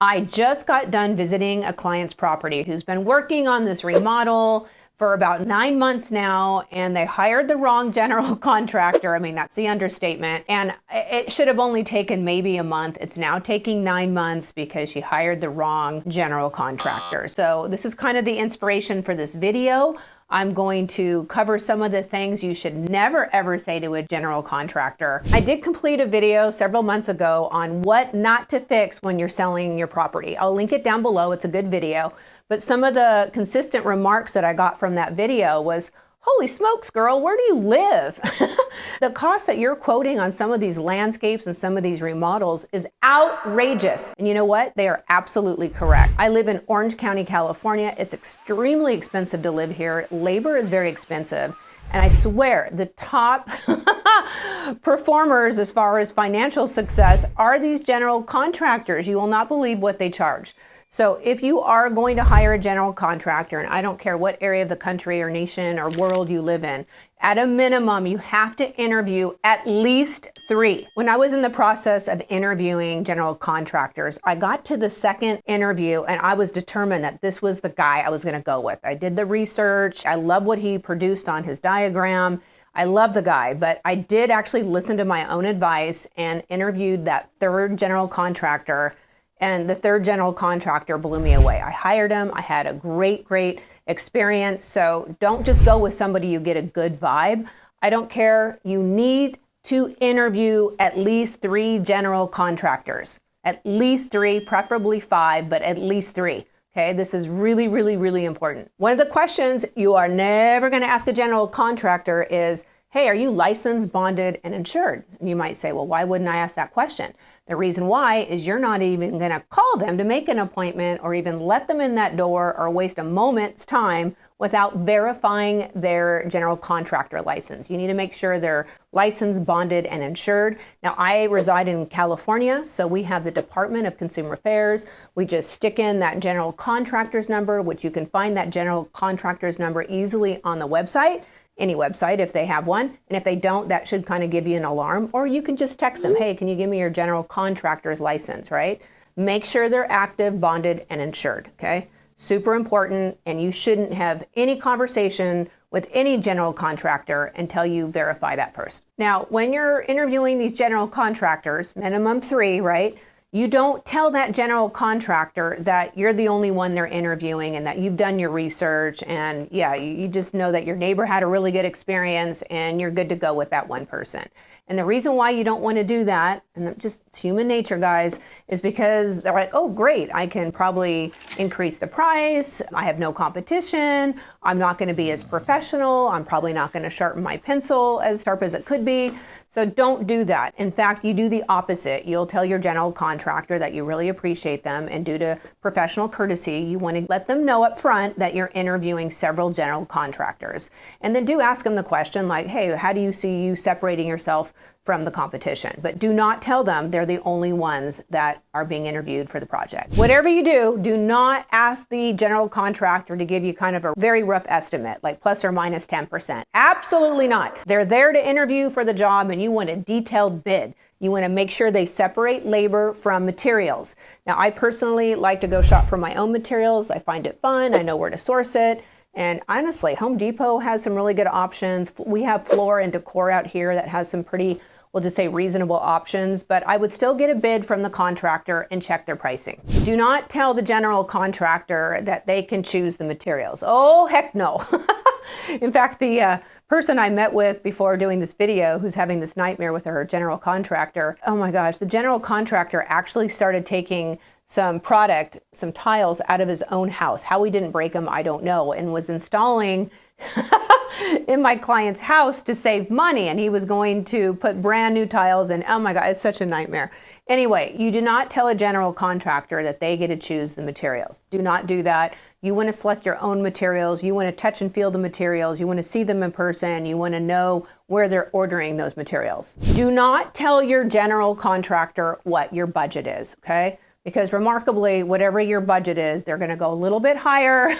I just got done visiting a client's property who's been working on this remodel for about 9 months now, and they hired the wrong general contractor. I mean, that's the understatement. And it should have only taken maybe a month. It's now taking 9 months because she hired the wrong general contractor. So this is kind of the inspiration for this video. I'm going to cover some of the things you should never ever say to a general contractor. I did complete a video several months ago on what not to fix when you're selling your property. I'll link it down below. It's a good video. But some of the consistent remarks that I got from that video was, holy smokes, girl, where do you live? The cost that you're quoting on some of these landscapes and some of these remodels is outrageous. And you know what? They are absolutely correct. I live in Orange County, California. It's extremely expensive to live here. Labor is very expensive. And I swear the top performers as far as financial success are these general contractors. You will not believe what they charge. So if you are going to hire a general contractor, and I don't care what area of the country or nation or world you live in, at a minimum, you have to interview at least 3. When I was in the process of interviewing general contractors, I got to the second interview and I was determined that this was the guy I was going to go with. I did the research. I love what he produced on his diagram. I love the guy, but I did actually listen to my own advice and interviewed that third general contractor. And the third general contractor blew me away. I hired him. I had a great experience. So don't just go with somebody you get a good vibe. I don't care. You need to interview at least 3 general contractors. At least 3, preferably 5, but at least 3. Okay, this is really important. One of the questions you are never going to ask a general contractor is, hey, are you licensed, bonded, and insured? And you might say, well, why wouldn't I ask that question? The reason why is you're not even going to call them to make an appointment or even let them in that door or waste a moment's time without verifying their general contractor license. You need to make sure they're licensed, bonded, and insured. Now, I reside in California, so we have the Department of Consumer Affairs. We just stick in that general contractor's number, which you can find that general contractor's number easily on the website. Any website if they have one. And if they don't, that should kind of give you an alarm. Or you can just text them, hey, can you give me your general contractor's license, right? Make sure they're active, bonded, and insured, okay? Super important, and you shouldn't have any conversation with any general contractor until you verify that first. Now, when you're interviewing these general contractors, minimum 3, right? You don't tell that general contractor that you're the only one they're interviewing and that you've done your research and yeah, you just know that your neighbor had a really good experience and you're good to go with that one person. And the reason why you don't want to do that, and just it's human nature, guys, is because they're like, oh, great, I can probably increase the price. I have no competition. I'm not going to be as professional. I'm probably not going to sharpen my pencil as sharp as it could be. So don't do that. In fact, you do the opposite. You'll tell your general contractor that you really appreciate them, and due to professional courtesy, you want to let them know up front that you're interviewing several general contractors. And then do ask them the question like, hey, how do you see you separating yourself from the competition? But do not tell them they're the only ones that are being interviewed for the project. Whatever you do, do not ask the general contractor to give you kind of a very rough estimate, like plus or minus 10%. Absolutely not. They're there to interview for the job and you want a detailed bid. You want to make sure they separate labor from materials. Now, I personally like to go shop for my own materials. I find it fun. I know where to source it. And honestly, Home Depot has some really good options. We have Floor and Decor out here that has some pretty, we'll just say reasonable options, but I would still get a bid from the contractor and check their pricing. Do not tell the general contractor that they can choose the materials. Oh, heck no. In fact, the person I met with before doing this video who's having this nightmare with her general contractor, oh my gosh, the general contractor actually started taking some product, some tiles out of his own house. How he didn't break them, I don't know, and was installing in my client's house to save money. And he was going to put brand new tiles in. Oh my God, it's such a nightmare. Anyway, you do not tell a general contractor that they get to choose the materials. Do not do that. You want to select your own materials. You want to touch and feel the materials. You want to see them in person. You want to know where they're ordering those materials. Do not tell your general contractor what your budget is, okay? Because remarkably, whatever your budget is, they're going to go a little bit higher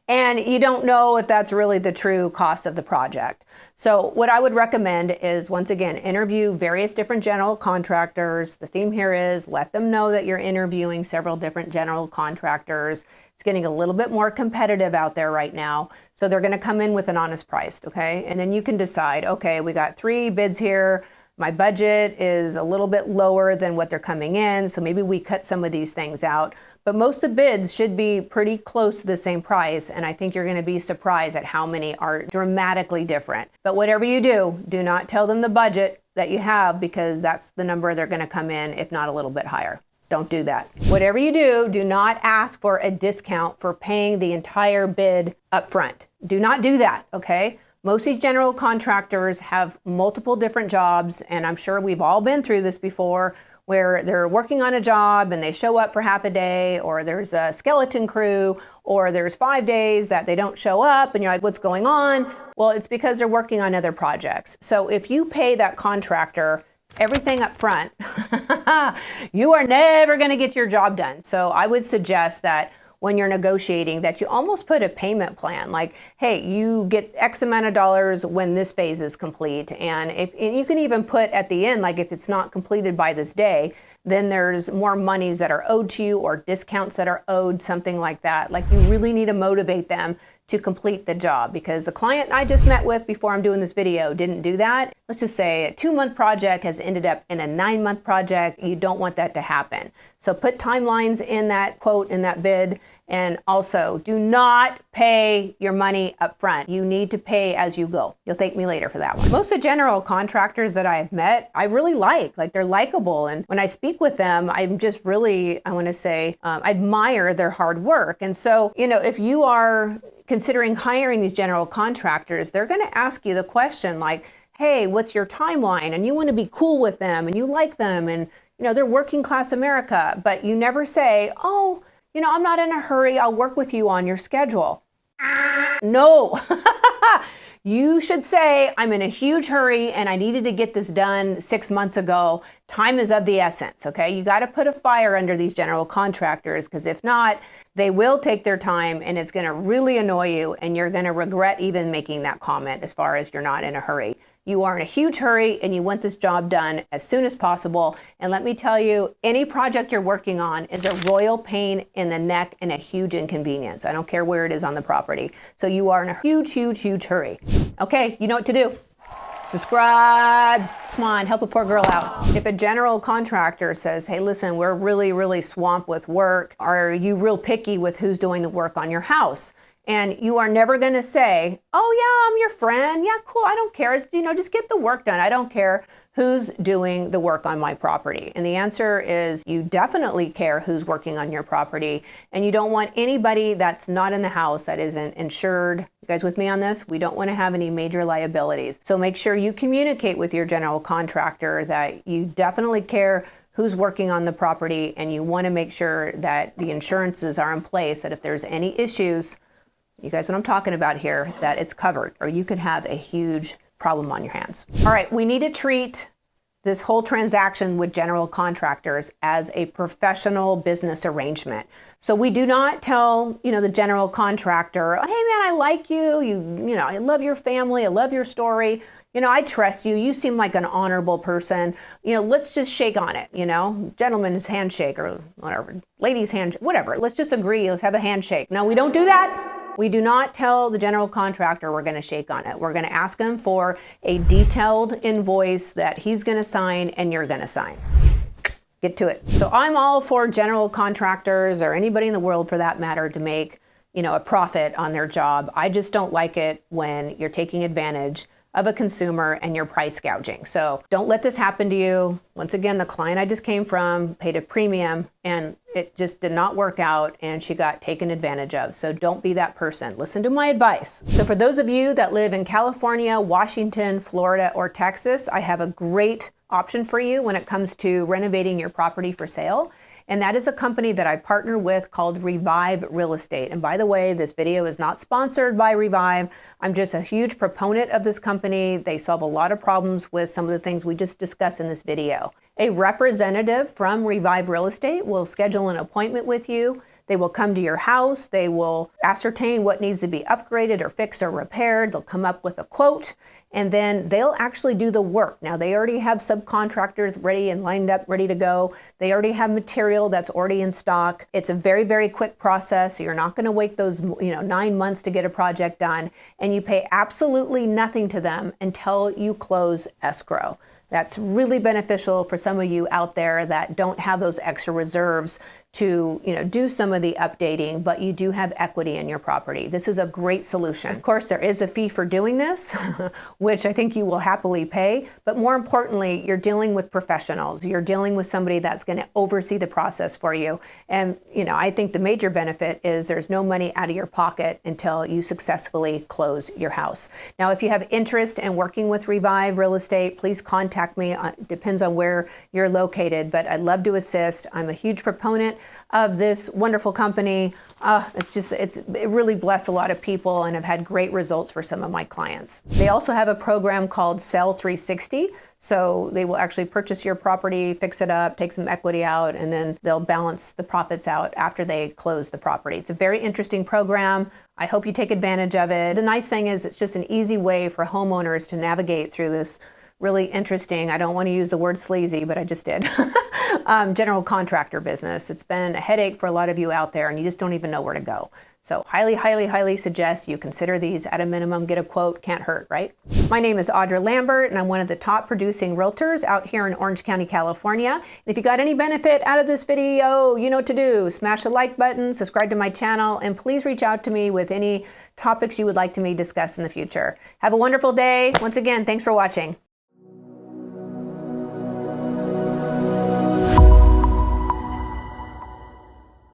and you don't know if that's really the true cost of the project. So what I would recommend is, once again, interview various different general contractors. The theme here is let them know that you're interviewing several different general contractors. It's getting a little bit more competitive out there right now. So they're going to come in with an honest price, okay? And then you can decide, okay, we got 3 bids here. My budget is a little bit lower than what they're coming in, so maybe we cut some of these things out. But most of the bids should be pretty close to the same price, and I think you're going to be surprised at how many are dramatically different. But whatever you do, do not tell them the budget that you have, because that's the number they're going to come in, if not a little bit higher. Don't do that. Whatever you do, do not ask for a discount for paying the entire bid up front. Do not do that, okay? Most of these general contractors have multiple different jobs, and I'm sure we've all been through this before, where they're working on a job and they show up for half a day, or there's a skeleton crew, or there's 5 days that they don't show up and you're like, what's going on? Well, it's because they're working on other projects. So if you pay that contractor everything up front, you are never going to get your job done. So I would suggest that when you're negotiating, that you almost put a payment plan, like, hey, you get X amount of dollars when this phase is complete. And and you can even put at the end, like if it's not completed by this day, then there's more monies that are owed to you, or discounts that are owed, something like that. Like, you really need to motivate them to complete the job, because the client I just met with before I'm doing this video didn't do that. Let's just say a 2-month project has ended up in a 9-month project. You don't want that to happen. So put timelines in that quote, in that bid, and also do not pay your money up front. You need to pay as you go. You'll thank me later for that one. Most of the general contractors that I have met, I really like they're likable. And when I speak with them, I'm just really, I want to say, admire their hard work. And so, if you are considering hiring these general contractors, they're going to ask you the question like, hey, what's your timeline? And you want to be cool with them and you like them, and they're working class America, but you never say, oh, I'm not in a hurry, I'll work with you on your schedule. No. You should say, I'm in a huge hurry and I needed to get this done 6 months ago. Time is of the essence, okay? You got to put a fire under these general contractors, because if not, they will take their time and it's going to really annoy you, and you're going to regret even making that comment as far as you're not in a hurry. You are in a huge hurry and you want this job done as soon as possible. And let me tell you, any project you're working on is a royal pain in the neck and a huge inconvenience. I don't care where it is on the property. So you are in a huge, huge, huge hurry. Okay, you know what to do. Subscribe. Come on, help a poor girl out. If a general contractor says, hey, listen, we're really, really swamped with work, are you real picky with who's doing the work on your house? And you are never going to say, oh yeah, I'm your friend. Yeah, cool. I don't care. It's, just get the work done. I don't care who's doing the work on my property. And the answer is, you definitely care who's working on your property. And you don't want anybody that's not in the house that isn't insured. You guys with me on this? We don't want to have any major liabilities. So make sure you communicate with your general contractor that you definitely care who's working on the property, and you want to make sure that the insurances are in place, that if there's any issues, you guys, what I'm talking about here, that it's covered, or you could have a huge problem on your hands. All right, we need to treat this whole transaction with general contractors as a professional business arrangement. So we do not tell, the general contractor, hey man, I like you, I love your family, I love your story, I trust you, you seem like an honorable person, let's just shake on it, gentleman's handshake or whatever, ladies' handshake, whatever, let's just agree, let's have a handshake. No, we don't do that. We do not tell the general contractor we're going to shake on it. We're going to ask him for a detailed invoice that he's going to sign and you're going to sign. Get to it. So I'm all for general contractors, or anybody in the world for that matter, to make, a profit on their job. I just don't like it when you're taking advantage of a consumer and you're price gouging. So don't let this happen to you. Once again, the client I just came from paid a premium and it just did not work out and she got taken advantage of. So don't be that person. Listen to my advice. So for those of you that live in California, Washington, Florida, or Texas, I have a great option for you when it comes to renovating your property for sale. And that is a company that I partner with called Revive Real Estate. And by the way, this video is not sponsored by Revive. I'm just a huge proponent of this company. They solve a lot of problems with some of the things we just discussed in this video. A representative from Revive Real Estate will schedule an appointment with you. They will come to your house. They will ascertain what needs to be upgraded or fixed or repaired. They'll come up with a quote, and then they'll actually do the work. Now, they already have subcontractors ready and lined up, ready to go. They already have material that's already in stock. It's a very, very quick process. So you're not going to wait those 9 months to get a project done, and you pay absolutely nothing to them until you close escrow. That's really beneficial for some of you out there that don't have those extra reserves to do some of the updating, but you do have equity in your property. This is a great solution. Of course, there is a fee for doing this, which I think you will happily pay, but more importantly, you're dealing with professionals. You're dealing with somebody that's going to oversee the process for you. And I think the major benefit is there's no money out of your pocket until you successfully close your house. Now, if you have interest in working with Revive Real Estate, please contact me. It depends on where you're located, but I'd love to assist. I'm a huge proponent of this wonderful company. It really blessed a lot of people, and I've had great results for some of my clients. They also have a program called Sell 360. So they will actually purchase your property, fix it up, take some equity out, and then they'll balance the profits out after they close the property. It's a very interesting program. I hope you take advantage of it. The nice thing is it's just an easy way for homeowners to navigate through this really interesting, I don't want to use the word sleazy, but I just did, general contractor business. It's been a headache for a lot of you out there, and you just don't even know where to go. So highly, highly, highly suggest you consider these at a minimum. Get a quote, can't hurt, right? My name is Audra Lambert, and I'm one of the top producing realtors out here in Orange County, California. And if you got any benefit out of this video, you know what to do. Smash the like button, subscribe to my channel, and please reach out to me with any topics you would like to me discuss in the future. Have a wonderful day. Once again, thanks for watching.